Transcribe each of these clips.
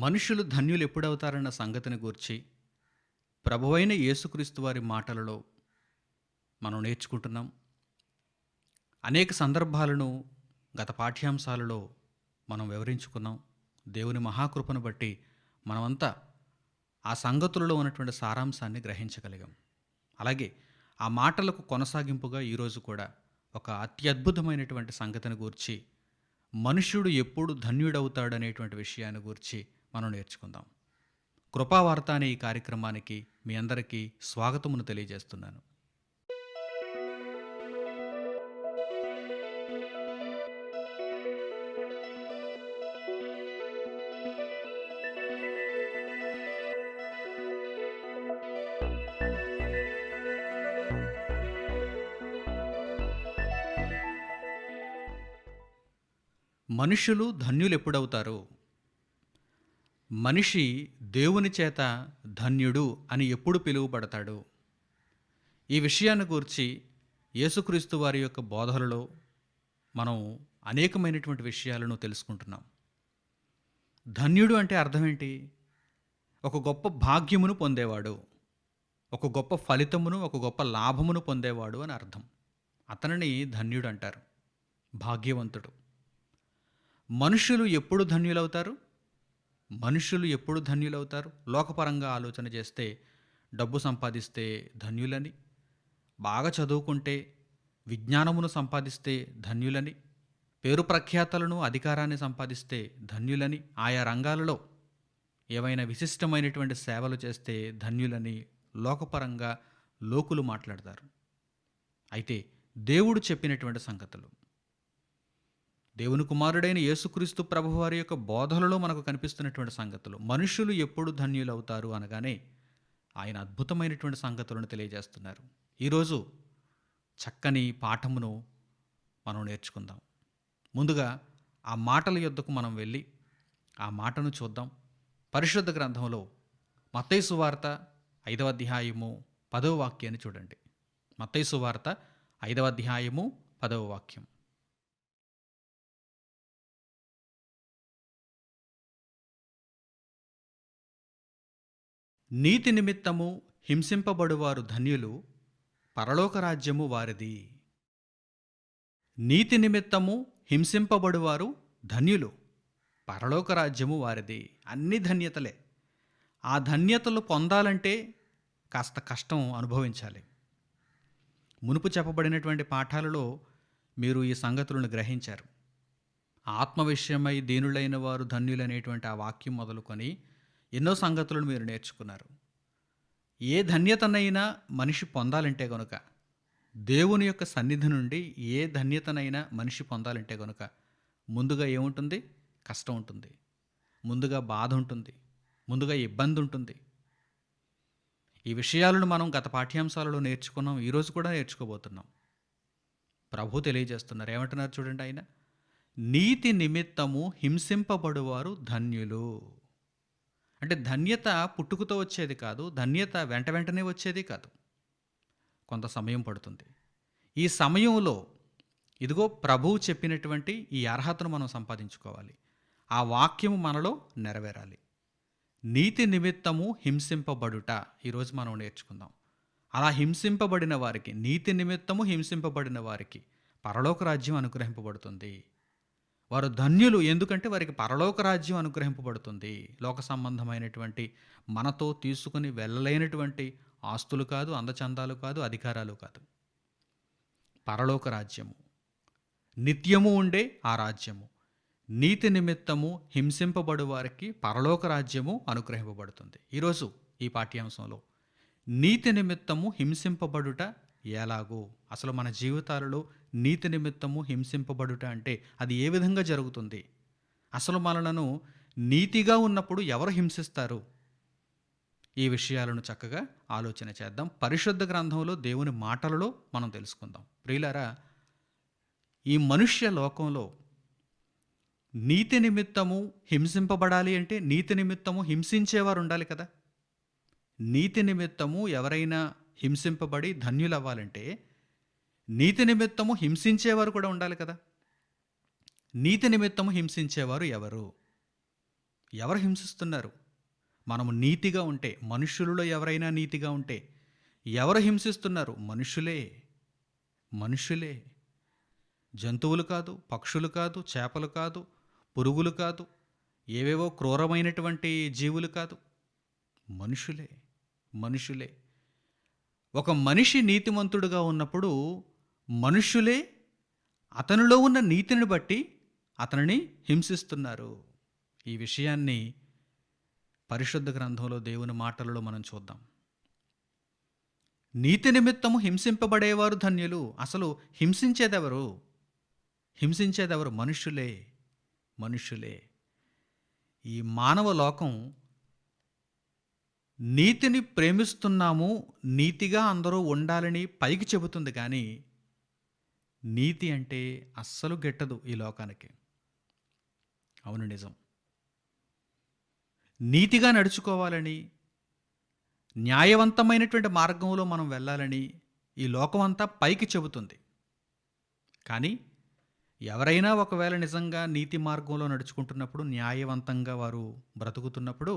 మనుషులు ధన్యులు ఎప్పుడవుతారన్న సంగతిని గూర్చి ప్రభువైన యేసుక్రీస్తు వారి మాటలలో మనం నేర్చుకుంటున్నాం. అనేక సందర్భాలను గత పాఠ్యాంశాలలో మనం వివరించుకున్నాం. దేవుని మహాకృపను బట్టి మనమంతా ఆ సంగతులలో ఉన్నటువంటి సారాంశాన్ని గ్రహించగలిగాం. అలాగే ఆ మాటలకు కొనసాగింపుగా ఈరోజు కూడా ఒక అత్యద్భుతమైనటువంటి సంగతిని గూర్చి మనుష్యుడు ఎప్పుడు ధన్యుడవుతాడనేటువంటి విషయాన్ని గూర్చి మనం నేర్చుకుందాం. కృపావార్త అనే ఈ కార్యక్రమానికి మీ అందరికీ స్వాగతమును తెలియజేస్తున్నాను. మనుషులు ధన్యులు ఎప్పుడవుతారు? మనిషి దేవుని చేత ధన్యుడు అని ఎప్పుడు పిలువబడతాడు? ఈ విషయాన్ని గూర్చి యేసుక్రీస్తు వారి యొక్క బోధనలో మనం అనేకమైనటువంటి విషయాలను తెలుసుకుంటున్నాం. ధన్యుడు అంటే అర్థం ఏంటి? ఒక గొప్ప భాగ్యమును పొందేవాడు, ఒక గొప్ప ఫలితమును, ఒక గొప్ప లాభమును పొందేవాడు అని అర్థం. అతనిని ధన్యుడు అంటారు, భాగ్యవంతుడు. మనుషులు ఎప్పుడు ధన్యులవుతారు? మనుషులు ఎప్పుడు ధన్యులవుతారు? లోకపరంగా ఆలోచన చేస్తే డబ్బు సంపాదిస్తే ధన్యులని, బాగా చదువుకుంటే, విజ్ఞానమును సంపాదిస్తే ధన్యులని, పేరు ప్రఖ్యాతలను, అధికారాన్ని సంపాదిస్తే ధన్యులని, ఆయా రంగాలలో ఏవైనా విశిష్టమైనటువంటి సేవలు చేస్తే ధన్యులని లోకపరంగా లోకులు మాట్లాడతారు. అయితే దేవుడు చెప్పినటువంటి సంగతులు, దేవుని కుమారుడైన యేసుక్రీస్తు ప్రభువారి యొక్క బోధనలో మనకు కనిపిస్తున్నటువంటి సంగతులు, మనుషులు ఎప్పుడు ధన్యులవుతారు అనగానే ఆయన అద్భుతమైనటువంటి సంగతులను తెలియజేస్తున్నారు. ఈరోజు చక్కని పాఠమును మనం నేర్చుకుందాం. ముందుగా ఆ మాటల యొద్దకు మనం వెళ్ళి ఆ మాటను చూద్దాం. పరిశుద్ధ గ్రంథంలో మత్తయి సువార్త 5వ అధ్యాయము 10వ వాక్యాన్ని చూడండి. మత్తయి సువార్త 5వ అధ్యాయము 10వ వాక్యం. నీతి నిమిత్తము హింసింపబడువారు ధన్యులు, పరలోక రాజ్యము వారిది. నీతి నిమిత్తము హింసింపబడువారు ధన్యులు, పరలోక రాజ్యము వారిది. అన్ని ధన్యతలే. ఆ ధన్యతలు పొందాలంటే కాస్త కష్టం అనుభవించాలి. మునుపు చెప్పబడినటువంటి పాఠాలలో మీరు ఈ సంగతులను గ్రహించారు. ఆత్మ విషయమై దీనులైన వారు ధన్యులనేటువంటి ఆ వాక్యం మొదలుకొని ఎన్నో సంగతులను మీరు నేర్చుకున్నారు. ఏ ధన్యతనైనా మనిషి పొందాలంటే గనుక, దేవుని యొక్క సన్నిధి నుండి ఏ ధన్యతనైనా మనిషి పొందాలంటే గనుక ముందుగా ఏముంటుంది? కష్టం ఉంటుంది, ముందుగా బాధ ఉంటుంది, ముందుగా ఇబ్బంది ఉంటుంది. ఈ విషయాలను మనం గత పాఠ్యాంశాలలో నేర్చుకున్నాం, ఈరోజు కూడా నేర్చుకోబోతున్నాం. ప్రభు తెలియజేస్తున్నారు. ఏమంటున్నారు చూడండి ఆయన, నీతి నిమిత్తము హింసింపబడువారు ధన్యులు. అంటే ధన్యత పుట్టుకతో వచ్చేది కాదు, ధన్యత వెంట వెంటనే వచ్చేది కాదు, కొంత సమయం పడుతుంది. ఈ సమయంలో ఇదిగో ప్రభువు చెప్పినటువంటి ఈ అర్హతను మనం సంపాదించుకోవాలి. ఆ వాక్యము మనలో నెరవేరాలి. నీతి నిమిత్తము హింసింపబడుట ఈరోజు మనం నేర్చుకుందాం. అలా హింసింపబడిన వారికి, నీతి నిమిత్తము హింసింపబడిన వారికి పరలోక రాజ్యం అనుగ్రహింపబడుతుంది. వారు ధన్యులు, ఎందుకంటే వారికి పరలోక రాజ్యం అనుగ్రహింపబడుతుంది. లోక సంబంధమైనటువంటి మనతో తీసుకుని వెళ్ళలేనటువంటి ఆస్తులు కాదు, అందచందాలు కాదు, అధికారాలు కాదు. పరలోక రాజ్యము, నిత్యము ఉండే ఆ రాజ్యము. నీతి నిమిత్తము హింసింపబడు వారికి పరలోక రాజ్యము అనుగ్రహింపబడుతుంది. ఈరోజు ఈ పాఠ్యాంశంలో నీతి నిమిత్తము హింసింపబడుట ఎలాగో, అసలు మన జీవితాలలో నీతి నిమిత్తము హింసింపబడుట అంటే అది ఏ విధంగా జరుగుతుంది? అసలు మనలను నీతిగా ఉన్నప్పుడు ఎవరు హింసిస్తారు? ఈ విషయాలను చక్కగా ఆలోచన చేద్దాం. పరిశుద్ధ గ్రంథంలో దేవుని మాటలలో మనం తెలుసుకుందాం. ప్రియులారా, ఈ మనుష్య లోకంలో నీతి నిమిత్తము హింసింపబడాలి అంటే నీతి నిమిత్తము హింసించేవారు ఉండాలి కదా. నీతి నిమిత్తము ఎవరైనా హింసింపబడి ధన్యులవ్వాలంటే నీతి నిమిత్తము హింసించేవారు కూడా ఉండాలి కదా. నీతి నిమిత్తము హింసించేవారు ఎవరు? ఎవరు హింసిస్తున్నారు? మనము నీతిగా ఉంటే, మనుష్యులలో ఎవరైనా నీతిగా ఉంటే ఎవరు హింసిస్తున్నారు? మనుషులే. మనుషులే. జంతువులు కాదు, పక్షులు కాదు, చేపలు కాదు, పురుగులు కాదు, ఏవేవో క్రూరమైనటువంటి జీవులు కాదు. మనుషులే. మనుషులే. ఒక మనిషి నీతిమంతుడుగా ఉన్నప్పుడు మనుష్యులే అతనిలో ఉన్న నీతిని బట్టి అతనిని హింసిస్తున్నారు. ఈ విషయాన్ని పరిశుద్ధ గ్రంథంలో దేవుని మాటలలో మనం చూద్దాం. నీతి నిమిత్తము హింసింపబడేవారు ధన్యులు. అసలు హింసించేదెవరు? హింసించేదెవరు? మనుష్యులే. మనుష్యులే. ఈ మానవ లోకం నీతిని ప్రేమిస్తున్నాము, నీతిగా అందరూ ఉండాలని పైకి చెబుతుంది కానీ నీతి అంటే అస్సలు గిట్టదు ఈ లోకానికి. అవును, నిజం. నీతిగా నడుచుకోవాలని, న్యాయవంతమైనటువంటి మార్గంలో మనం వెళ్ళాలని ఈ లోకమంతా పైకి చెబుతుంది. కానీ ఎవరైనా ఒకవేళ నిజంగా నీతి మార్గంలో నడుచుకుంటున్నప్పుడు, న్యాయవంతంగా వారు బ్రతుకుతున్నప్పుడు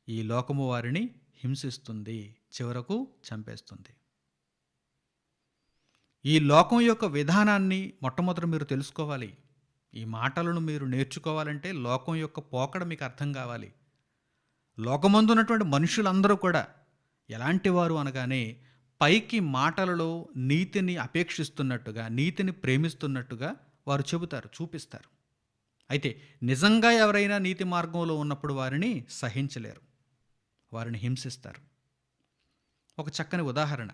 ఈ లోకము వారిని హింసిస్తుంది, చివరకు చంపేస్తుంది. ఈ లోకం యొక్క విధానాన్ని మొట్టమొదట మీరు తెలుసుకోవాలి. ఈ మాటలను మీరు నేర్చుకోవాలంటే లోకం యొక్క పోకడ మీకు అర్థం కావాలి. లోకమందు ఉన్నటువంటి మనుషులందరూ కూడా ఎలాంటి వారు అనగానే పైకి మాటలలో నీతిని అపేక్షిస్తున్నట్టుగా, నీతిని ప్రేమిస్తున్నట్టుగా వారు చెబుతారు, చూపిస్తారు. అయితే నిజంగా ఎవరైనా నీతి మార్గంలో ఉన్నప్పుడు వారిని సహించలేరు, వారిని హింసిస్తారు. ఒక చక్కని ఉదాహరణ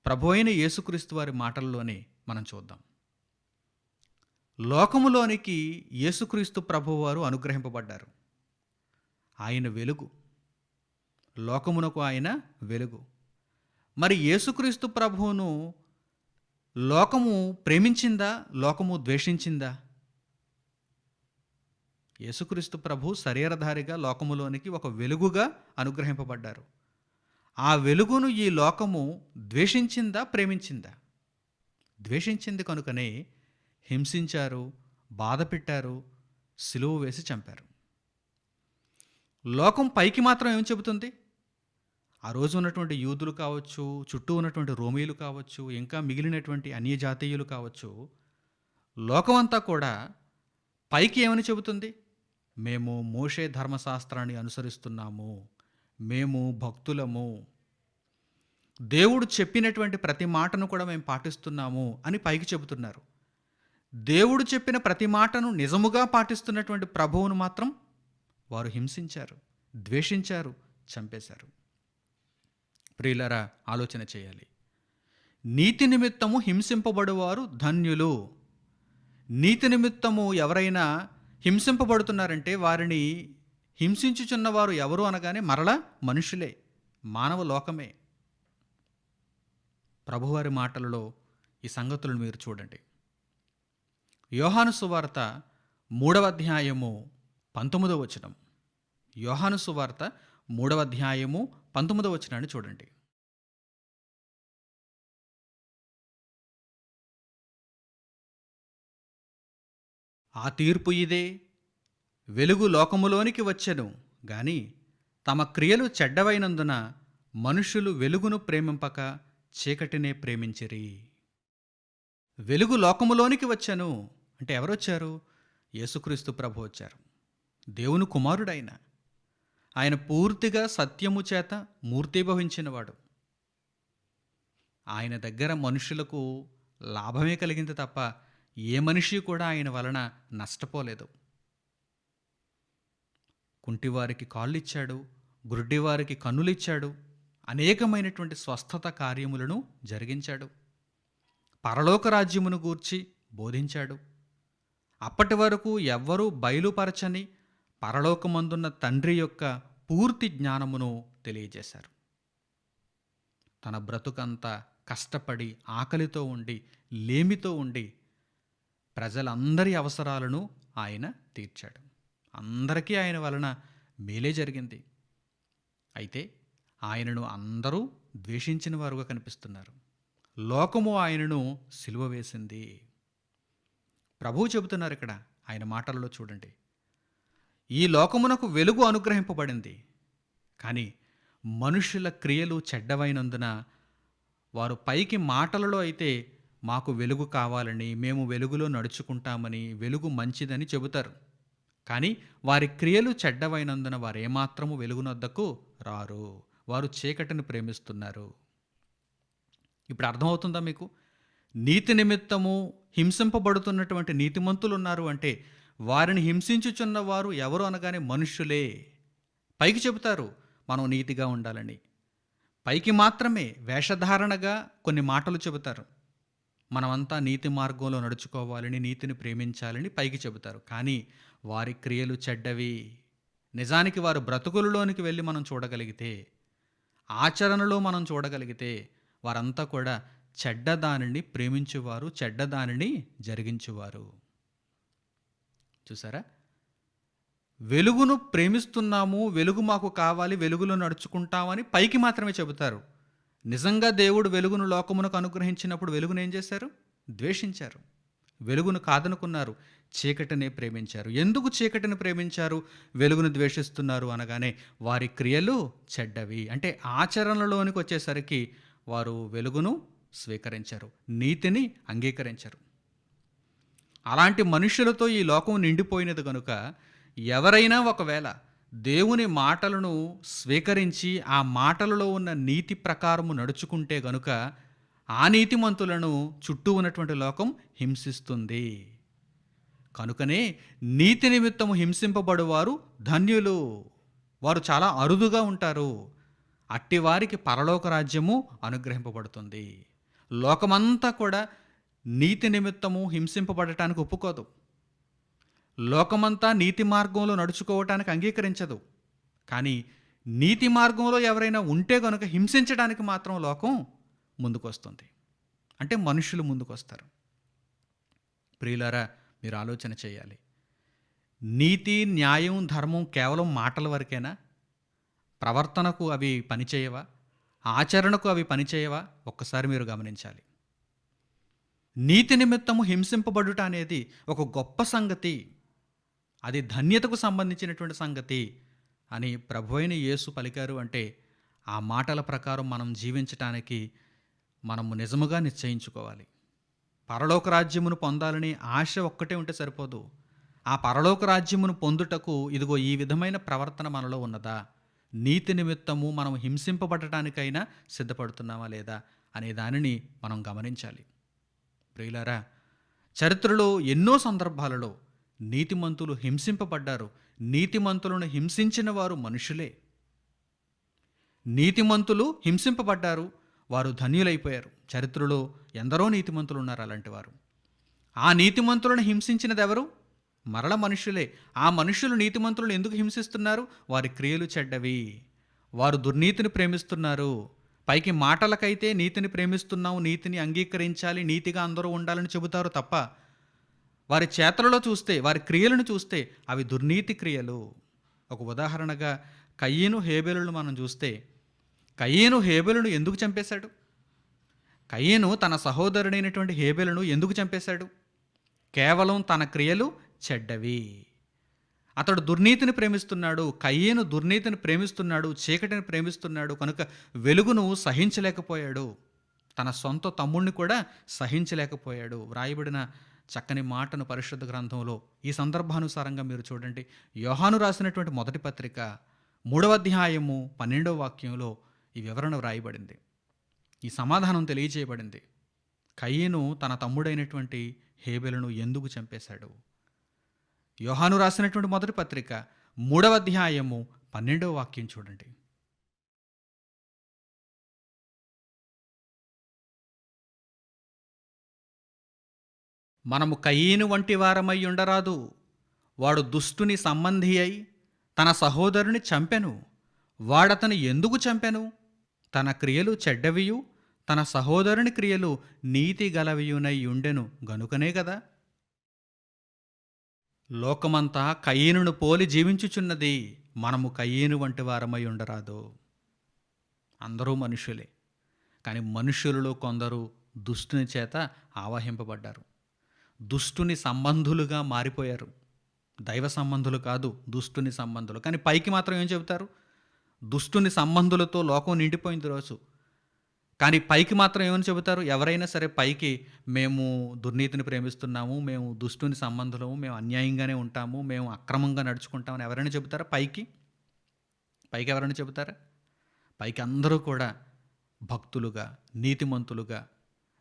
ప్రభు అయిన యేసుక్రీస్తు వారి మాటల్లోనే మనం చూద్దాం. లోకములోనికి యేసుక్రీస్తు ప్రభువారు అనుగ్రహింపబడ్డారు. ఆయన వెలుగు, లోకమునకు ఆయన వెలుగు. మరి యేసుక్రీస్తు ప్రభువును లోకము ప్రేమించిందా, లోకము ద్వేషించిందా? యేసుక్రీస్తు ప్రభు శరీరధారిగా లోకములోనికి ఒక వెలుగుగా అనుగ్రహింపబడ్డారు. ఆ వెలుగును ఈ లోకము ద్వేషించిందా, ప్రేమించిందా? ద్వేషించింది కనుకనే హింసించారు, బాధ పెట్టారు, సిలువ వేసి చంపారు. లోకం పైకి మాత్రం ఏం చెబుతుంది? ఆ రోజు ఉన్నటువంటి యూదులు కావచ్చు, చుట్టూ ఉన్నటువంటి రోమీలు కావచ్చు, ఇంకా మిగిలినటువంటి అన్యజాతీయులు కావచ్చు, లోకమంతా కూడా పైకి ఏమని చెబుతుంది? మేము మోషే ధర్మశాస్త్రాన్ని అనుసరిస్తున్నాము, మేము భక్తులము, దేవుడు చెప్పినటువంటి ప్రతి మాటను కూడా మేము పాటిస్తున్నాము అని పైకి చెబుతున్నారు. దేవుడు చెప్పిన ప్రతి మాటను నిజముగా పాటిస్తున్నటువంటి ప్రభువును మాత్రం వారు హింసించారు, ద్వేషించారు, చంపేశారు. ప్రియులారా, ఆలోచన చేయాలి. నీతి నిమిత్తము హింసింపబడువారు ధన్యులు. నీతి నిమిత్తము ఎవరైనా హింసింపబడుతున్నారంటే వారిని హింసించుచున్నవారు ఎవరు అనగానే మరలా మనుషులే, మానవ లోకమే. ప్రభువారి మాటలలో ఈ సంగతులను మీరు చూడండి. యోహాను సువార్త 3వ అధ్యాయము 19వ వచనం. యోహాను సువార్త 3వ అధ్యాయము 19వ వచనాన్ని చూడండి. ఆ తీర్పు ఇదే, వెలుగు లోకములోనికి వచ్చెను గాని తమ క్రియలు చెడ్డవైనందున మనుషులు వెలుగును ప్రేమింపక చీకటినే ప్రేమించిరి. వెలుగు లోకములోనికి వచ్చెను అంటే ఎవరొచ్చారు? యేసుక్రీస్తు ప్రభు వచ్చారు. దేవుని కుమారుడైన ఆయన పూర్తిగా సత్యము చేత మూర్తీభవించినవాడు. ఆయన దగ్గర మనుషులకు లాభమే కలిగింది తప్ప ఏ మనిషి కూడా ఆయన వలన నష్టపోలేదు. కుంటివారికి కాళ్ళిచ్చాడు, గుడ్డివారికి కన్నులిచ్చాడు, అనేకమైనటువంటి స్వస్థత కార్యములను జరిగించాడు, పరలోక రాజ్యమును గూర్చి బోధించాడు. అప్పటి వరకు ఎవ్వరూ బయలుపరచని పరలోకమందున్న తండ్రి యొక్క పూర్తి జ్ఞానమును తెలియజేశారు. తన బ్రతుకంతా కష్టపడి, ఆకలితో ఉండి, లేమితో ఉండి ప్రజలందరి అవసరాలను ఆయన తీర్చాడు. అందరికీ ఆయన వలన మేలే జరిగింది. అయితే ఆయనను అందరూ ద్వేషించిన వారుగా కనిపిస్తున్నారు. లోకము ఆయనను సిలువ వేసింది. ప్రభువు చెబుతున్నారు ఇక్కడ ఆయన మాటలలో చూడండి. ఈ లోకమునకు వెలుగు అనుగ్రహింపబడింది. కానీ మనుషుల క్రియలు చెడ్డవైనందున వారు పైకి మాటలలో అయితే మాకు వెలుగు కావాలని, మేము వెలుగులో నడుచుకుంటామని, వెలుగు మంచిదని చెబుతారు. కానీ వారి క్రియలు చెడ్డవైనందున వారేమాత్రము వెలుగునొద్దకు రారు. వారు చీకటిని ప్రేమిస్తున్నారు. ఇప్పుడు అర్థమవుతుందా మీకు? నీతి నిమిత్తము హింసింపబడుతున్నటువంటి నీతిమంతులు ఉన్నారు అంటే వారిని హింసించుచున్న వారు ఎవరు అనగానే మనుష్యులే. పైకి చెబుతారు మనం నీతిగా ఉండాలని, పైకి మాత్రమే వేషధారణగా కొన్ని మాటలు చెబుతారు. మనమంతా నీతి మార్గంలో నడుచుకోవాలని, నీతిని ప్రేమించాలని పైకి చెబుతారు. కానీ వారి క్రియలు చెడ్డవి. నిజానికి వారు బ్రతుకులలోనికి వెళ్ళి మనం చూడగలిగితే, ఆచరణలో మనం చూడగలిగితే వారంతా కూడా చెడ్డదానిని ప్రేమించువారు, చెడ్డదానిని జరిగించువారు. చూసారా? వెలుగును ప్రేమిస్తున్నాము, వెలుగు మాకు కావాలి, వెలుగులో నడుచుకుంటామని పైకి మాత్రమే చెబుతారు. నిజంగా దేవుడు వెలుగును లోకమునకు అనుగ్రహించినప్పుడు వెలుగును ఏం చేశారు? ద్వేషించారు. వెలుగును కాదనుకున్నారు, చీకటినే ప్రేమించారు. ఎందుకు చీకటిని ప్రేమించారు, వెలుగును ద్వేషిస్తున్నారు అనగానే వారి క్రియలు చెడ్డవి. అంటే ఆచరణలోనికి వచ్చేసరికి వారు వెలుగును స్వీకరించారు, నీతిని అంగీకరించారు. అలాంటి మనుషులతో ఈ లోకం నిండిపోయినది కనుక ఎవరైనా ఒకవేళ దేవుని మాటలను స్వీకరించి ఆ మాటలలో ఉన్న నీతి ప్రకారము నడుచుకుంటే గనుక ఆ నీతిమంతులను చుట్టూ ఉన్నటువంటి లోకం హింసిస్తుంది. కనుకనే నీతి నిమిత్తము హింసింపబడువారు ధన్యులు. వారు చాలా అరుదుగా ఉంటారు. అట్టివారికి పరలోక రాజ్యము అనుగ్రహింపబడుతుంది. లోకమంతా కూడా నీతి నిమిత్తము హింసింపబడటానికి ఒప్పుకోదు. లోకమంతా నీతి మార్గంలో నడుచుకోవటానికి అంగీకరించదు. కానీ నీతి మార్గంలో ఎవరైనా ఉంటే గనుక హింసించడానికి మాత్రం లోకం ముందుకొస్తుంది. అంటే మనుషులు ముందుకొస్తారు. ప్రియులారా, మీరు ఆలోచన చేయాలి. నీతి, న్యాయం, ధర్మం కేవలం మాటల వరకేనా? ప్రవర్తనకు అవి పనిచేయవా? ఆచరణకు అవి పనిచేయవా? ఒక్కసారి మీరు గమనించాలి. నీతి నిమిత్తము హింసింపబడుట అనేది ఒక గొప్ప సంగతి, అది ధన్యతకు సంబంధించినటువంటి సంగతి అని ప్రభువైన యేసు పలికారు. అంటే ఆ మాటల ప్రకారం మనం జీవించటానికి మనము నిజముగా నిశ్చయించుకోవాలి. పరలోక రాజ్యమును పొందాలని ఆశ ఒక్కటే ఉంటే సరిపోదు. ఆ పరలోక రాజ్యమును పొందుటకు ఇదిగో ఈ విధమైన ప్రవర్తన మనలో ఉన్నదా? నీతి నిమిత్తము మనం హింసింపబడటానికైనా సిద్ధపడుతున్నామా లేదా అనే దానిని మనం గమనించాలి. ప్రియులారా, చరిత్రలో ఎన్నో సందర్భాలలో నీతిమంతులు హింసింపబడ్డారు. నీతిమంతులను హింసించిన వారు మనుషులే. నీతిమంతులు హింసింపబడ్డారు, వారు ధన్యులైపోయారు. చరిత్రలో ఎందరో నీతిమంతులు ఉన్నారు అలాంటి వారు. ఆ నీతిమంతులను హింసించినది ఎవరు? మరల మనుషులే. ఆ మనుషులు నీతిమంతులను ఎందుకు హింసిస్తున్నారు? వారి క్రియలు చెడ్డవి, వారు దుర్నీతిని ప్రేమిస్తున్నారు. పైకి మాటలకైతే నీతిని ప్రేమిస్తున్నాం, నీతిని అంగీకరించాలి, నీతిగా అందరూ ఉండాలని చెబుతారు తప్ప వారి చేతలలో చూస్తే, వారి క్రియలను చూస్తే అవి దుర్నీతి క్రియలు. ఒక ఉదాహరణగా కయీను హేబెలును మనం చూస్తే, కయీను హేబెలును ఎందుకు చంపేశాడు? కయీను తన సహోదరుడైనటువంటి హేబెలును ఎందుకు చంపేశాడు? కేవలం తన క్రియలు చెడ్డవి. అతడు దుర్నీతిని ప్రేమిస్తున్నాడు. కయీను దుర్నీతిని ప్రేమిస్తున్నాడు, చీకటిని ప్రేమిస్తున్నాడు. కనుక వెలుగును సహించలేకపోయాడు. తన సొంత తమ్ముడిని కూడా సహించలేకపోయాడు. వ్రాయబడిన చక్కని మాటను పరిశుద్ధ గ్రంథంలో ఈ సందర్భానుసారంగా మీరు చూడండి. యోహాను రాసినటువంటి మొదటి పత్రిక 3వ అధ్యాయము 12వ వాక్యంలో ఈ వివరణ వ్రాయబడింది. ఈ సమాధానం తెలియజేయబడింది. కయీను తన తమ్ముడైనటువంటి హేబెలును ఎందుకు చంపేశాడు? యోహాను రాసినటువంటి మొదటి పత్రిక 3వ అధ్యాయము 12వ వాక్యం చూడండి. మనము కయీను వంటి వారమై ఉండరాదు. వాడు దుష్టుని సంబంధి అయి తన సహోదరుని చంపెను. వాడతను ఎందుకు చంపెను? తన క్రియలు చెడ్డవియు, తన సహోదరుని క్రియలు నీతి గలవియునై ఉండెను గనుకనే కదా. లోకమంతా కయీనును పోలి జీవించుచున్నది. మనము కయీను వంటి వారమై ఉండరాదు. అందరూ మనుషులే. కానీ మనుషులలో కొందరు దుష్టుని చేత ఆవహింపబడ్డారు, దుష్టుని సంబంధులుగా మారిపోయారు. దైవ సంబంధులు కాదు, దుష్టుని సంబంధులు. కానీ పైకి మాత్రం ఏం చెబుతారు? దుష్టుని సంబంధులతో లోకం నిండిపోయింది రోజు. కానీ పైకి మాత్రం ఏమని చెబుతారు? ఎవరైనా సరే పైకి మేము దుర్నీతిని ప్రేమిస్తున్నాము, మేము దుష్టుని సంబంధులము, మేము అన్యాయంగానే ఉంటాము, మేము అక్రమంగా నడుచుకుంటామని ఎవరైనా చెబుతారా పైకి? పైకి ఎవరైనా చెబుతారా? పైకి అందరూ కూడా భక్తులుగా, నీతిమంతులుగా,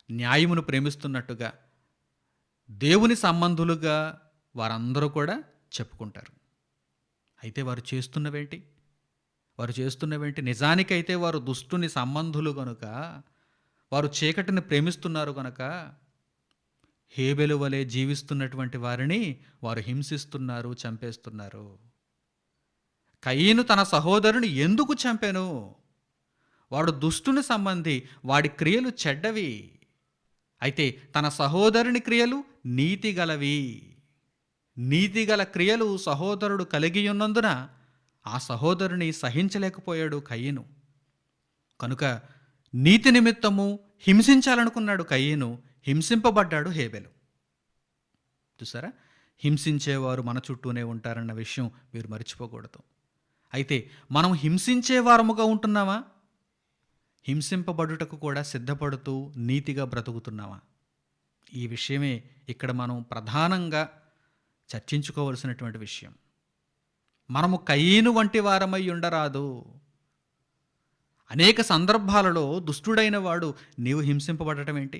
న్యాయమును ప్రేమిస్తున్నట్టుగా, దేవుని సంబంధులుగా వారందరూ కూడా చెప్పుకుంటారు. అయితే వారు చేస్తున్నవేంటి? నిజానికైతే వారు దుష్టుని సంబంధులు గనుక, వారు చీకటిని ప్రేమిస్తున్నారు గనుక, హేబెలు వలె జీవిస్తున్నటువంటి వారిని వారు హింసిస్తున్నారు, చంపేస్తున్నారు. కయీను తన సహోదరుని ఎందుకు చంపెను? వాడు దుష్టుని సంబంధి, వాడి క్రియలు చెడ్డవి. అయితే తన సహోదరుని క్రియలు నీతిగలవి. నీతిగల క్రియలు సహోదరుడు కలిగి ఉన్నందున ఆ సహోదరుని సహించలేకపోయాడు కయీను. కనుక నీతి నిమిత్తము హింసించాలనుకున్నాడు కయీను, హింసింపబడ్డాడు హేబెలు. చూసారా, హింసించేవారు మన చుట్టూనే ఉంటారన్న విషయం మీరు మర్చిపోకూడదు. అయితే మనం హింసించేవారముగా ఉంటున్నామా? హింసింపబడుటకు కూడా సిద్ధపడుతూ నీతిగా బ్రతుకుతున్నామా? ఈ విషయమే ఇక్కడ మనం ప్రధానంగా చర్చించుకోవలసినటువంటి విషయం. మనము కయీను వంటి వారమై ఉండరాదు. అనేక సందర్భాలలో దుష్టుడైన వాడు నీవు హింసింపబడటం ఏంటి?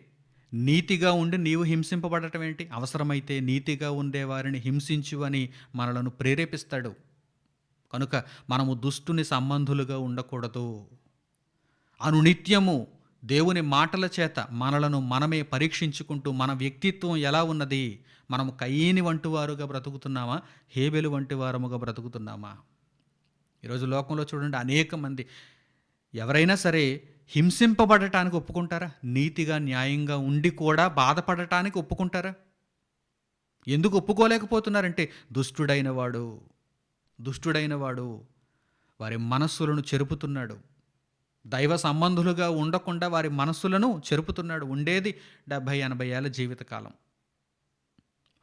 నీతిగా ఉండి నీవు హింసింపబడటం ఏంటి? అవసరమైతే నీతిగా ఉండేవారిని హింసించు అని మనలను ప్రేరేపిస్తాడు. కనుక మనము దుష్టుని సంబంధులుగా ఉండకూడదు. అనునిత్యము దేవుని మాటల చేత మనలను మనమే పరీక్షించుకుంటూ మన వ్యక్తిత్వం ఎలా ఉన్నది, మనము కయీని వంటి వారుగా బ్రతుకుతున్నామా, హేబెలు వంటి వారముగా బ్రతుకుతున్నామా? ఈరోజు లోకంలో చూడండి, అనేక మంది ఎవరైనా సరే హింసింపబడటానికి ఒప్పుకుంటారా? నీతిగా న్యాయంగా ఉండి కూడా బాధపడటానికి ఒప్పుకుంటారా? ఎందుకు ఒప్పుకోలేకపోతున్నారంటే దుష్టుడైన వాడు వారి మనస్సులను చెరుపుతున్నాడు. దైవ సంబంధులుగా ఉండకుండా వారి మనస్సులను చెరుపుతున్నాడు. ఉండేది 70-80 ఏళ్ళ జీవితకాలం.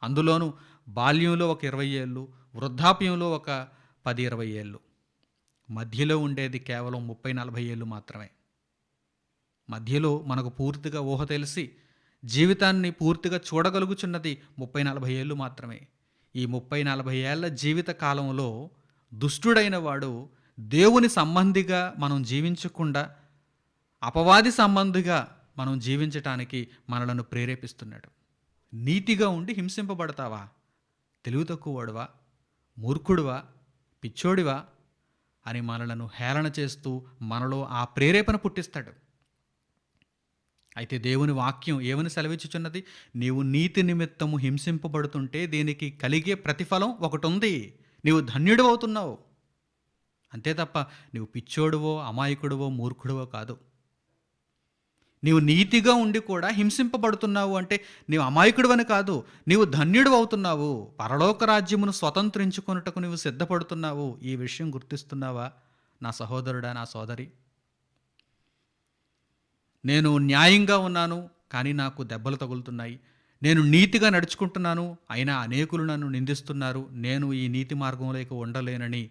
అందులోనూ బాల్యంలో ఒక 20 ఏళ్ళు, వృద్ధాప్యంలో ఒక 10-20 ఏళ్ళు, మధ్యలో ఉండేది కేవలం 30-40 ఏళ్ళు మాత్రమే. మధ్యలో మనకు పూర్తిగా ఊహ తెలిసి జీవితాన్ని పూర్తిగా చూడగలుగుచున్నది 30-40 ఏళ్ళు మాత్రమే. ఈ 30-40 ఏళ్ల జీవిత కాలంలో దుష్టుడైన వాడు దేవుని సంబంధిగా మనం జీవించకుండా అపవాది సంబంధిగా మనం జీవించటానికి మనలను ప్రేరేపిస్తున్నాడు. నీతిగా ఉండి హింసింపబడతావా? తెలివి తక్కువవాడువా, మూర్ఖుడువా, పిచ్చోడివా అని మనలను హేళన చేస్తూ మనలో ఆ ప్రేరేపణ పుట్టిస్తాడు. అయితే దేవుని వాక్యం ఏమని సెలవిచ్చుచున్నది? నీవు నీతి నిమిత్తము హింసింపబడుతుంటే దీనికి కలిగే ప్రతిఫలం ఒకటి ఉంది. నీవు ధన్యుడు అవుతున్నావు. అంతే తప్ప నీవు పిచ్చోడువో, అమాయకుడువో, మూర్ఖుడువో కాదు. నీవు నీతిగా ఉండి కూడా హింసింపబడుతున్నావు అంటే నీవు అమాయకుడువని కాదు, నీవు ధన్యుడు అవుతున్నావు. పరలోక రాజ్యమును స్వతంత్రించుకొనుటకు నీవు సిద్ధపడుతున్నావు. ఈ విషయం గుర్తిస్తున్నావా నా సహోదరుడా, నా సోదరి? నేను న్యాయంగా ఉన్నాను, కానీ నాకు దెబ్బలు తగులుతున్నాయి. నేను నీతిగా నడుచుకుంటున్నాను, అయినా అనేకులు నన్ను నిందిస్తున్నారు. నేను ఈ నీతి మార్గంలోకి ఉండలేనని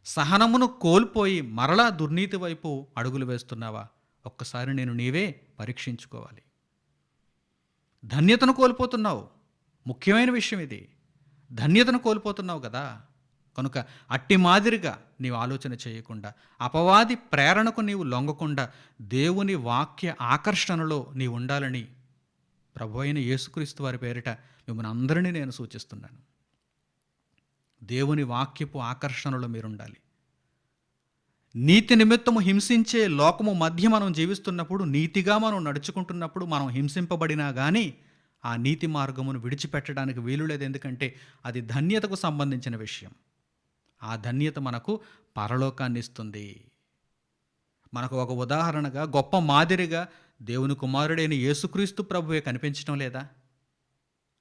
సహనమును కోల్పోయి మరలా దుర్నీతి వైపు అడుగులు వేస్తున్నావా? ఒక్కసారి నీవే పరీక్షించుకోవాలి. ధన్యతను కోల్పోతున్నావు. ముఖ్యమైన విషయం ఇది. ధన్యతను కోల్పోతున్నావు కదా. కనుక అట్టి మాదిరిగా నీవు ఆలోచన చేయకుండా, అపవాది ప్రేరణకు నీవు లొంగకుండా దేవుని వాక్య ఆకర్షణలో నీవు ఉండాలని ప్రభువైన యేసుక్రీస్తు వారి పేరిట మిమ్మల్ని అందరినీ నేను సూచిస్తున్నాను. దేవుని వాక్యపు ఆకర్షణలో మీరుండాలి. నీతి నిమిత్తము హింసించే లోకము మధ్య మనం జీవిస్తున్నప్పుడు, నీతిగా మనం నడుచుకుంటున్నప్పుడు మనం హింసింపబడినా కానీ ఆ నీతి మార్గమును విడిచిపెట్టడానికి వీలు లేదు. ఎందుకంటే అది ధన్యతకు సంబంధించిన విషయం. ఆ ధన్యత మనకు పరలోకాన్ని ఇస్తుంది. మనకు ఒక ఉదాహరణగా, గొప్ప మాదిరిగా దేవుని కుమారుడైన యేసుక్రీస్తు ప్రభువే కనిపించడం లేదా?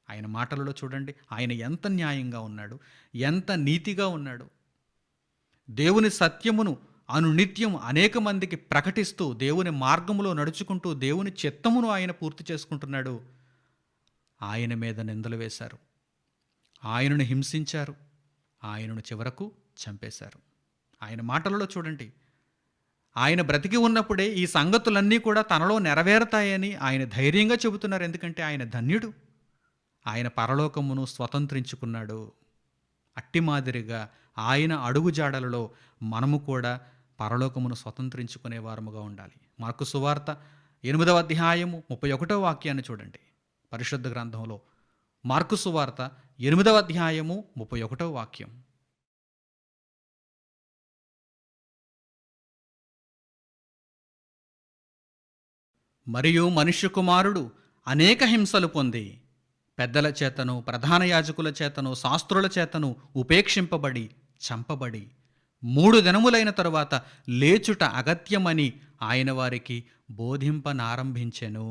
ఆయన మాటలలో చూడండి, ఆయన ఎంత న్యాయంగా ఉన్నాడు, ఎంత నీతిగా ఉన్నాడు. దేవుని సత్యమును అనునిత్యం అనేక మందికి ప్రకటిస్తూ దేవుని మార్గములో నడుచుకుంటూ దేవుని చిత్తమును ఆయన పూర్తి చేసుకుంటున్నాడు. ఆయన మీద నిందలు వేశారు, ఆయనను హింసించారు, ఆయనను చివరకు చంపేశారు. ఆయన మాటలలో చూడండి, ఆయన బ్రతికి ఉన్నప్పుడే ఈ సంగతులన్నీ కూడా తనలో నెరవేరుతాయని ఆయన ధైర్యంగా చెబుతున్నారు. ఎందుకంటే ఆయన ధన్యుడు. ఆయన పరలోకమును స్వతంత్రించుకున్నాడు. అట్టి మాదిరిగా ఆయన అడుగుజాడలలో మనము కూడా పరలోకమును స్వతంత్రించుకునే వారముగా ఉండాలి. మార్కు సువార్త 8వ అధ్యాయము 31వ వాక్యాన్ని చూడండి. పరిశుద్ధ గ్రంథంలో మార్కు సువార్త 8వ అధ్యాయము 31వ వాక్యం. మరియు మనుష్య కుమారుడు అనేక హింసలు పొంది పెద్దల చేతను, ప్రధాన యాజకుల చేతను, శాస్త్రుల చేతను ఉపేక్షింపబడి చంపబడి 3 దినములైన తరువాత లేచుట అగత్యమని ఆయన వారికి బోధింపనారంభించెను.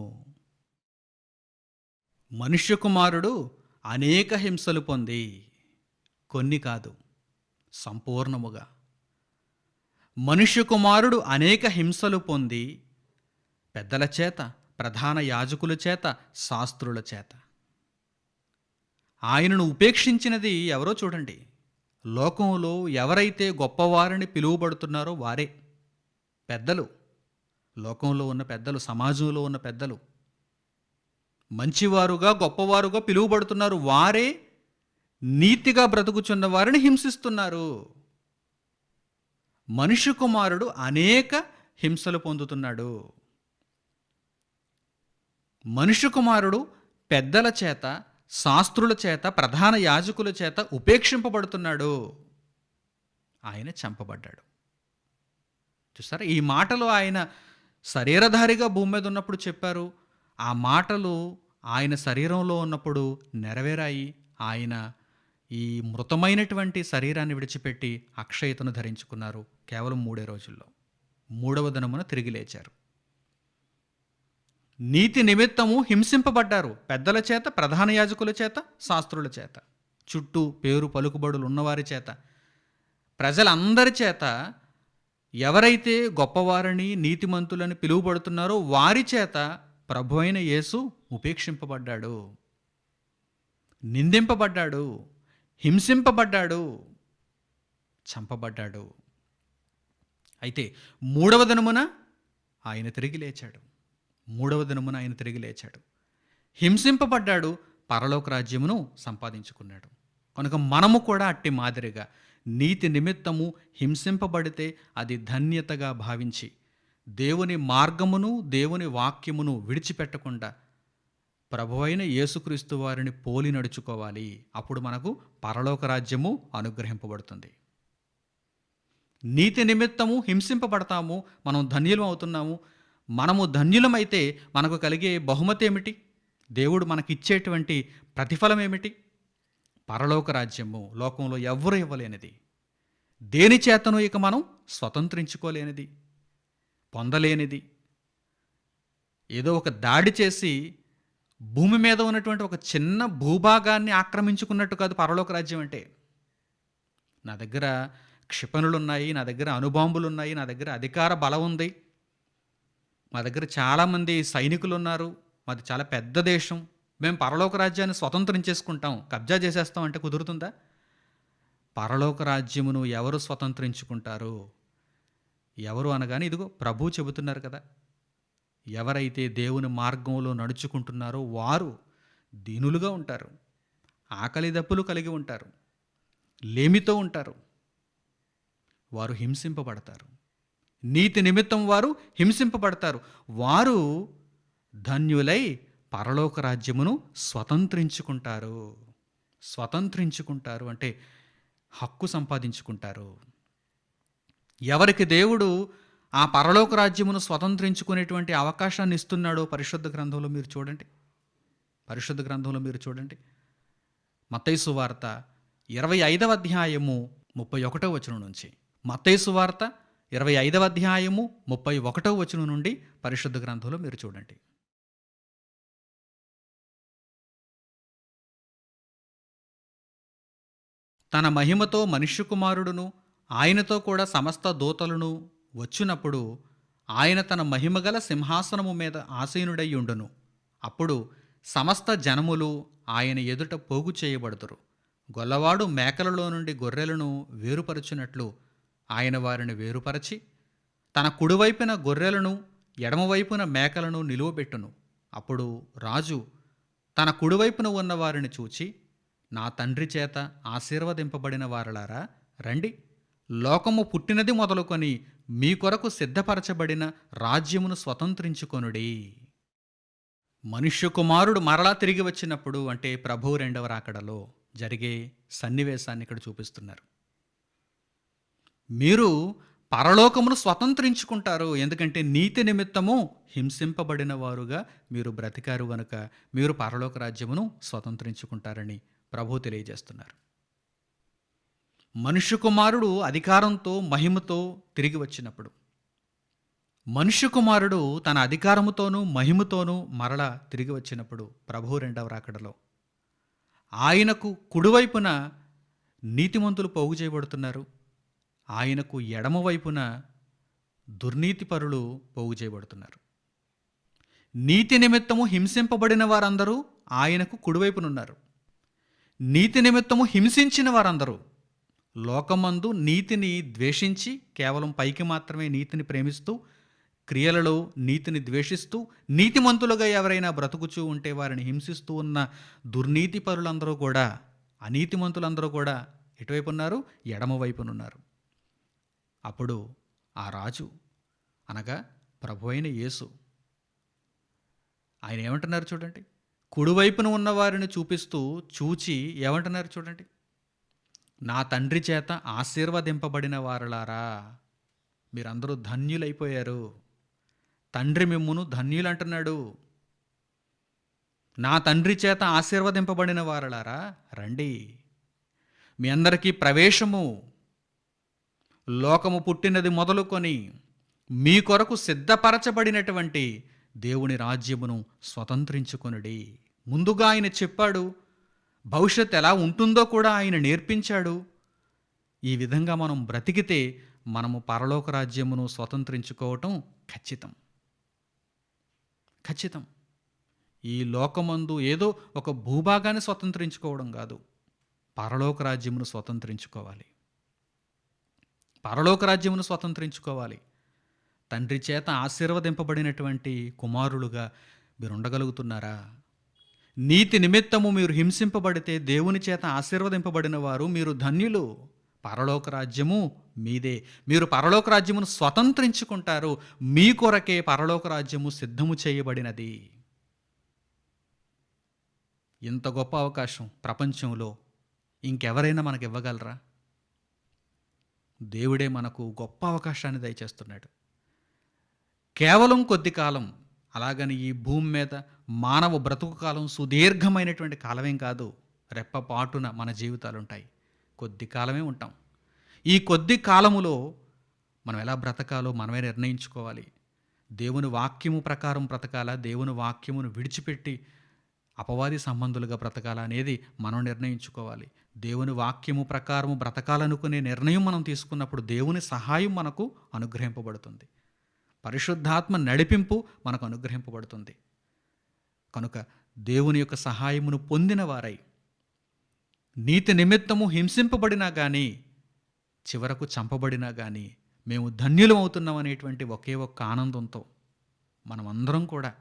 మనుష్య కుమారుడు అనేక హింసలు పొంది, కొన్ని కాదు, సంపూర్ణముగా మనుష్య కుమారుడు అనేక హింసలు పొంది పెద్దల చేత, ప్రధాన యాజకుల చేత, శాస్త్రుల చేత. ఆయనను ఉపేక్షించినది ఎవరో చూడండి. లోకంలో ఎవరైతే గొప్పవారని పిలువబడుతున్నారో వారే పెద్దలు. లోకంలో ఉన్న పెద్దలు, సమాజంలో ఉన్న పెద్దలు మంచివారుగా, గొప్పవారుగా పిలువబడుతున్నారు. వారే నీతిగా బ్రతుకుచున్న వారిని హింసిస్తున్నారు. మనుష్య కుమారుడు అనేక హింసలు పొందుతున్నాడు. మనుష్య కుమారుడు పెద్దల చేత, శాస్త్రుల చేత, ప్రధాన యాజకుల చేత ఉపేక్షింపబడుతున్నాడు. ఆయన చంపబడ్డాడు. చూసారా, ఈ మాటలు ఆయన శరీరధారిగా భూమి మీద ఉన్నప్పుడు చెప్పారు. ఆ మాటలు ఆయన శరీరంలో ఉన్నప్పుడు నెరవేరాయి. ఆయన ఈ మృతమైనటువంటి శరీరాన్ని విడిచిపెట్టి అక్షయతను ధరించుకున్నారు. కేవలం 3 రోజుల్లో 3వ దినమున తిరిగి లేచారు. నీతి నిమిత్తము హింసింపబడ్డారు. పెద్దల చేత, ప్రధాన యాజకుల చేత, శాస్త్రుల చేత, చుట్టూ పేరు పలుకుబడులు ఉన్నవారి చేత, ప్రజలందరి చేత. ఎవరైతే గొప్పవారని, నీతిమంతులని పిలువబడుతున్నారో వారి చేత ప్రభు అయిన యేసు ఉపేక్షింపబడ్డాడు, నిందింపబడ్డాడు, హింసింపబడ్డాడు, చంపబడ్డాడు. అయితే 3వ దినమున ఆయన తిరిగి లేచాడు. 3వ దినమున ఆయన తిరిగి లేచాడు, హింసింపబడ్డాడు, పరలోక రాజ్యమును సంపాదించుకున్నాడు. కనుక మనము కూడా అట్టి మాదిరిగా నీతి నిమిత్తము హింసింపబడితే అది ధన్యతగా భావించి దేవుని మార్గమును, దేవుని వాక్యమును విడిచిపెట్టకుండా ప్రభువైన యేసుక్రీస్తు వారిని పోలి నడుచుకోవాలి. అప్పుడు మనకు పరలోక రాజ్యము అనుగ్రహింపబడుతుంది. నీతి నిమిత్తము హింసింపబడతాము, మనం ధన్యులం అవుతున్నాము. మనము ధన్యులమైతే మనకు కలిగే బహుమతి ఏమిటి? దేవుడు మనకిచ్చేటువంటి ప్రతిఫలం ఏమిటి? పరలోక రాజ్యము. లోకంలో ఎవ్వరూ ఇవ్వలేనిది, దేని చేతను ఇక మనం స్వతంత్రించుకోలేనిది, పొందలేనిది. ఏదో ఒక దాడి చేసి భూమి మీద ఉన్నటువంటి ఒక చిన్న భూభాగాన్ని ఆక్రమించుకున్నట్టు కాదు పరలోక రాజ్యం అంటే. నా దగ్గర క్షిపణులు ఉన్నాయి, నా దగ్గర అణుబాంబులు ఉన్నాయి, నా దగ్గర అధికార బలం ఉంది, మా దగ్గర చాలామంది సైనికులు ఉన్నారు, మాది చాలా పెద్ద దేశం, మేము పరలోక రాజ్యాన్ని స్వతంత్రించేసుకుంటాం, కబ్జా చేసేస్తాం అంటే కుదురుతుందా? పరలోక రాజ్యమును ఎవరు స్వతంత్రించుకుంటారు? ఎవరు అనగానే ఇదిగో ప్రభు చెబుతున్నారు కదా, ఎవరైతే దేవుని మార్గంలో నడుచుకుంటున్నారో వారు దీనులుగా ఉంటారు, ఆకలి దప్పులు కలిగి ఉంటారు, లేమితో ఉంటారు, వారు హింసింపబడతారు. నీతి నిమిత్తం వారు హింసింపబడతారు. వారు ధన్యులై పరలోక రాజ్యమును స్వతంత్రించుకుంటారు. స్వతంత్రించుకుంటారు అంటే హక్కు సంపాదించుకుంటారు. ఎవరికి దేవుడు ఆ పరలోక రాజ్యమును స్వతంత్రించుకునేటువంటి అవకాశాన్ని ఇస్తున్నాడో పరిశుద్ధ గ్రంథంలో మీరు చూడండి. పరిశుద్ధ గ్రంథంలో మీరు చూడండి. మత్తయి సువార్త 25వ అధ్యాయము 31వ వచనం నుంచి, మత్తయి సువార్త 25వ అధ్యాయము 31వ వచనం నుండి పరిశుద్ధ గ్రంథంలో మీరు చూడండి. తన మహిమతో మనుష్య కుమారుడును ఆయనతో కూడా సమస్త దూతలను వచ్చినప్పుడు ఆయన తన మహిమగల సింహాసనము మీద ఆసీనుడై ఉండును. అప్పుడు సమస్త జనములు ఆయన ఎదుట పోగు చేయబడుదురు. గొల్లవాడు మేకలలో నుండి గొర్రెలను వేరుపరచునట్లు ఆయన వారిని వేరుపరచి తన కుడివైపున గొర్రెలను ఎడమవైపున మేకలను నిలువబెట్టును. అప్పుడు రాజు తన కుడివైపున ఉన్న వారిని చూచి, నా తండ్రి చేత ఆశీర్వదింపబడిన వారలారా రండి, లోకము పుట్టినది మొదలుకొని మీ కొరకు సిద్ధపరచబడిన రాజ్యమును స్వతంత్రించుకొనుడి. మనుష్య కుమారుడు మరలా తిరిగి వచ్చినప్పుడు, అంటే ప్రభువు రెండవ రాకడలో జరిగే సన్నివేశాన్ని ఇక్కడ చూపిస్తున్నారు. మీరు పరలోకమును స్వతంత్రించుకుంటారు. ఎందుకంటే నీతి నిమిత్తము హింసింపబడిన వారుగా మీరు బ్రతికారు గనుక మీరు పరలోక రాజ్యమును స్వతంత్రించుకుంటారని ప్రభువు తెలియజేస్తున్నారు. మనుష్య కుమారుడు అధికారంతో మహిమతో తిరిగి వచ్చినప్పుడు, మనుష్య కుమారుడు తన అధికారముతోనూ మహిమతోనూ మరల తిరిగి వచ్చినప్పుడు ప్రభువు రెండవ రాకడలో ఆయనకు కుడివైపున నీతిమంతులు పోగు చేయబడుతున్నారు, ఆయనకు ఎడమవైపున దుర్నీతిపరులు పోగు చేయబడుతున్నారు. నీతి నిమిత్తము హింసింపబడిన వారందరూ ఆయనకు కుడివైపునున్నారు. నీతి నిమిత్తము హింసించిన వారందరూ, లోకమందు నీతిని ద్వేషించి కేవలం పైకి మాత్రమే నీతిని ప్రేమిస్తూ క్రియలలో నీతిని ద్వేషిస్తూ నీతిమంతులుగా ఎవరైనా బ్రతుకుచూ ఉంటే వారిని హింసిస్తూ ఉన్న దుర్నీతి పరులందరూ కూడా, అనీతిమంతులందరూ కూడా ఎటువైపు ఉన్నారు? ఎడమవైపునున్నారు. అప్పుడు ఆ రాజు అనగా ప్రభువైన యేసు ఆయన ఏమంటున్నారు చూడండి. కుడివైపున ఉన్న వారిని చూచి ఏమంటున్నారు చూడండి, నా తండ్రి చేత ఆశీర్వదింపబడిన వారలారా మీరందరూ ధన్యులైపోయారు. తండ్రి మిమ్మును ధన్యులు అంటున్నాడు. నా తండ్రి చేత ఆశీర్వదింపబడిన వారలారా రండి, మీ అందరికీ ప్రవేశము లోకము పుట్టినది మొదలుకొని మీ కొరకు సిద్ధపరచబడినటువంటి దేవుని రాజ్యమును స్వతంత్రించుకొనుడి. ముందుగా ఆయన చెప్పాడు, భవిష్యత్ ఎలా ఉంటుందో కూడా ఆయన నేర్పించాడు. ఈ విధంగా మనం బ్రతికితే మనము పరలోక రాజ్యమును స్వతంత్రించుకోవటం ఖచ్చితం. ఖచ్చితం. ఈ లోకమందు ఏదో ఒక భూభాగాన్ని స్వతంత్రించుకోవడం కాదు, పరలోక రాజ్యమును స్వతంత్రించుకోవాలి. పరలోక రాజ్యమును స్వతంత్రించుకోవాలి. తండ్రి చేత ఆశీర్వదింపబడినటువంటి కుమారులుగా మీరు ఉండగలుగుతున్నారా? నీతి నిమిత్తము మీరు హింసింపబడితే దేవుని చేత ఆశీర్వదింపబడిన వారు మీరు ధన్యులు. పరలోక రాజ్యము మీదే. మీరు పరలోక రాజ్యమును స్వతంత్రించుకుంటారు. మీ కొరకే పరలోక రాజ్యము సిద్ధము చేయబడినది. ఇంత గొప్ప అవకాశం ప్రపంచంలో ఇంకెవరైనా మనకు ఇవ్వగలరా? దేవుడే మనకు గొప్ప అవకాశాన్ని దయచేస్తున్నాడు. కేవలం కొద్ది కాలం, అలాగని ఈ భూమి మీద మానవ బ్రతుకు కాలం సుదీర్ఘమైనటువంటి కాలమేం కాదు. రెప్పపాటున మన జీవితాలు ఉంటాయి. కొద్ది కాలమే ఉంటాం. ఈ కొద్ది కాలములో మనం ఎలా బ్రతకాలో మనమే నిర్ణయించుకోవాలి. దేవుని వాక్యము ప్రకారం బ్రతకాలా, దేవుని వాక్యమును విడిచిపెట్టి అపవాది సంబంధులుగా బ్రతకాలా అనేది మనం నిర్ణయించుకోవాలి. దేవుని వాక్యము ప్రకారము బ్రతకాలనుకునే నిర్ణయం మనం తీసుకున్నప్పుడు దేవుని సహాయం మనకు అనుగ్రహింపబడుతుంది. పరిశుద్ధాత్మ నడిపింపు మనకు అనుగ్రహింపబడుతుంది. కనుక దేవుని యొక్క సహాయమును పొందిన వారై నీతి నిమిత్తము హింసింపబడినా కానీ, చివరకు చంపబడినా కానీ మేము ధన్యులం అవుతున్నాం అనేటువంటి ఒకే ఒక్క ఆనందంతో మనమందరం కూడా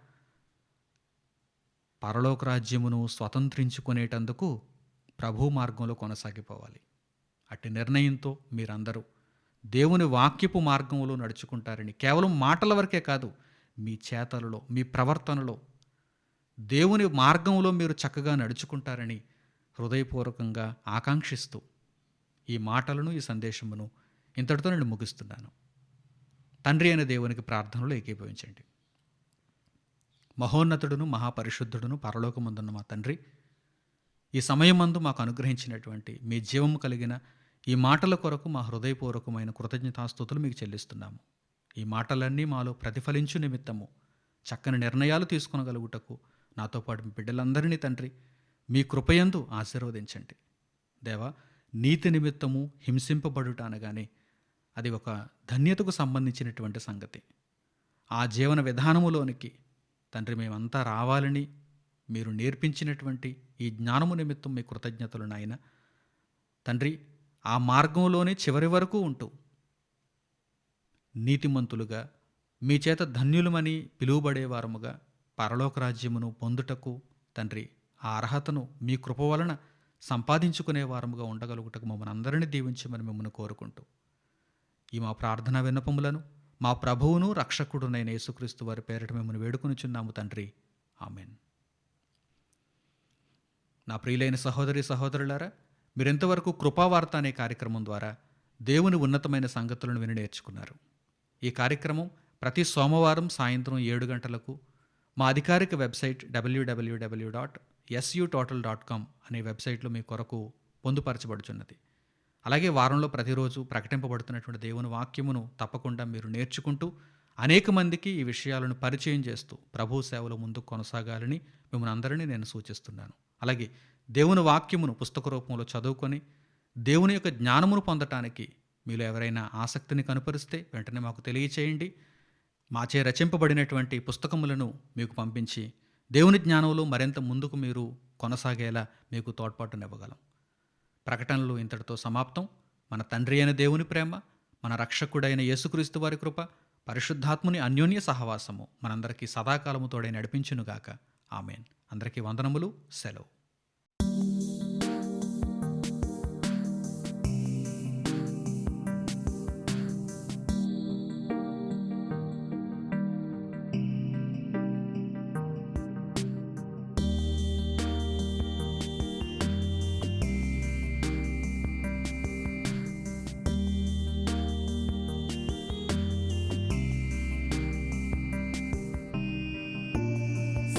పరలోక రాజ్యమును స్వతంత్రించుకునేటందుకు ప్రభు మార్గంలో కొనసాగిపోవాలి. అట్టి నిర్ణయంతో మీరందరూ దేవుని వాక్యపు మార్గంలో నడుచుకుంటారని, కేవలం మాటల వరకే కాదు, మీ చేతలలో, మీ ప్రవర్తనలో దేవుని మార్గంలో మీరు చక్కగా నడుచుకుంటారని హృదయపూర్వకంగా ఆకాంక్షిస్తూ ఈ మాటలను, ఈ సందేశమును ఇంతటితో నేను ముగిస్తున్నాను. తండ్రి అయిన దేవునికి ప్రార్థనలో ఏకీభవించండి. మహోన్నతుడును మహాపరిశుద్ధుడును పరలోకమందున్న మా తండ్రి, ఈ సమయమందు మాకు అనుగ్రహించినటువంటి మీ జీవము కలిగిన ఈ మాటల కొరకు మా హృదయపూర్వకమైన కృతజ్ఞతాస్తుతులు మీకు చెల్లిస్తున్నాము. ఈ మాటలన్నీ మాలో ప్రతిఫలించు నిమిత్తము చక్కని నిర్ణయాలు తీసుకొనగలుగుటకు నాతో పాటు మీ బిడ్డలందరినీ తండ్రి మీ కృపయందు ఆశీర్వదించండి. దేవా, నీతి నిమిత్తము హింసింపబడుట అనగానే అది ఒక ధన్యతకు సంబంధించినటువంటి సంగతి. ఆ జీవన విధానములోనికి తండ్రి మేమంతా రావాలని మీరు నేర్పించినటువంటి ఈ జ్ఞానము నిమిత్తం మీ కృతజ్ఞతలు నాయన. తండ్రి, ఆ మార్గంలోనే చివరి వరకు ఉంటూ నీతిమంతులుగా మీ చేత ధన్యులమని పిలువబడేవారముగా పరలోక రాజ్యమును పొందుటకు తండ్రి ఆ అర్హతను మీ కృప వలన సంపాదించుకునే వారముగా ఉండగలుగుటకు మమ్మల్ని అందరినీ దీవించమని మిమ్మల్ని కోరుకుంటూ ఈ మా ప్రార్థనా విన్నపములను మా ప్రభువును రక్షకుడునైన యేసుక్రీస్తు వారి పేరిట మిమ్మల్ని వేడుకొనుచున్నాము తండ్రి. ఆమెన్. నా ప్రియులైన సహోదరి సహోదరులారా, మీరెంతవరకు కృపావార్త అనే కార్యక్రమం ద్వారా దేవుని ఉన్నతమైన సంగతులను విని నేర్చుకున్నారు. ఈ కార్యక్రమం ప్రతి సోమవారం సాయంత్రం 7 గంటలకు మా అధికారిక వెబ్సైట్ www.sutotal.com అనే వెబ్సైట్లో మీ కొరకు పొందుపరచబడుచున్నది. అలాగే వారంలో ప్రతిరోజు ప్రకటింపబడుతున్నటువంటి దేవుని వాక్యమును తప్పకుండా మీరు నేర్చుకుంటూ అనేక మందికి ఈ విషయాలను పరిచయం చేస్తూ ప్రభు సేవలో ముందుకు కొనసాగాలని మిమ్మల్ని అందరినీ నేను సూచిస్తున్నాను. అలాగే దేవుని వాక్యమును పుస్తక రూపంలో చదువుకొని దేవుని యొక్క జ్ఞానమును పొందటానికి మీలో ఎవరైనా ఆసక్తిని కనుపరిస్తే వెంటనే మాకు తెలియచేయండి. మాచే రచింపబడినటువంటి పుస్తకములను మీకు పంపించి దేవుని జ్ఞానంలో మరింత ముందుకు మీరు కొనసాగేలా మీకు తోడ్పాటునివ్వగలం. ప్రకటనలు ఇంతటితో సమాప్తం. మన తండ్రి అయిన దేవుని ప్రేమ, మన రక్షకుడైన యేసుక్రీస్తు వారి కృప, పరిశుద్ధాత్ముని అన్యోన్య సహవాసము మనందరికీ సదాకాలము తోడై నడిపించునుగాక. ఆమెన్. అందరికీ వందనములు. సెలవు.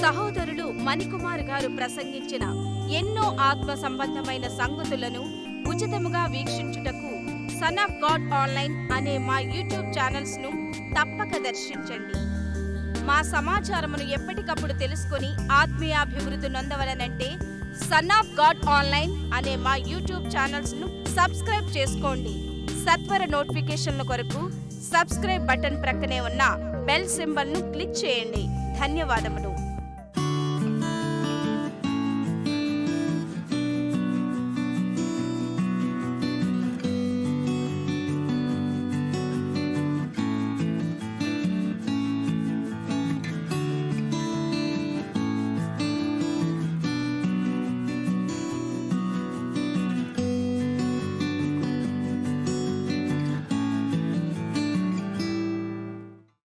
సహోదరులు మణికుమార్ గారు ప్రసంగించిన ఎన్నో ఆత్మ సంబంధమైన సంగతులను ఉచితముగా వీక్షించుటకు సన్ ఆఫ్ గాడ్ ఆన్లైన్ అనే మా యూట్యూబ్ ఛానల్స్ ను తప్పక దర్శించండి. మా సమాచారమును ఎప్పటికప్పుడు తెలుసుకొని ఆత్మీయాభివృద్ధి నొందవలనంటే సన్ ఆఫ్ గాడ్ ఆన్లైన్ అనే మా యూట్యూబ్ ఛానల్స్ ను సబ్స్క్రైబ్ చేసుకోండి. సత్వర నోటిఫికేషన్ల కొరకు సబ్స్క్రైబ్ బటన్ ప్రక్కనే ఉన్న బెల్ సింబల్ ను క్లిక్ చేయండి. ధన్యవాదములు.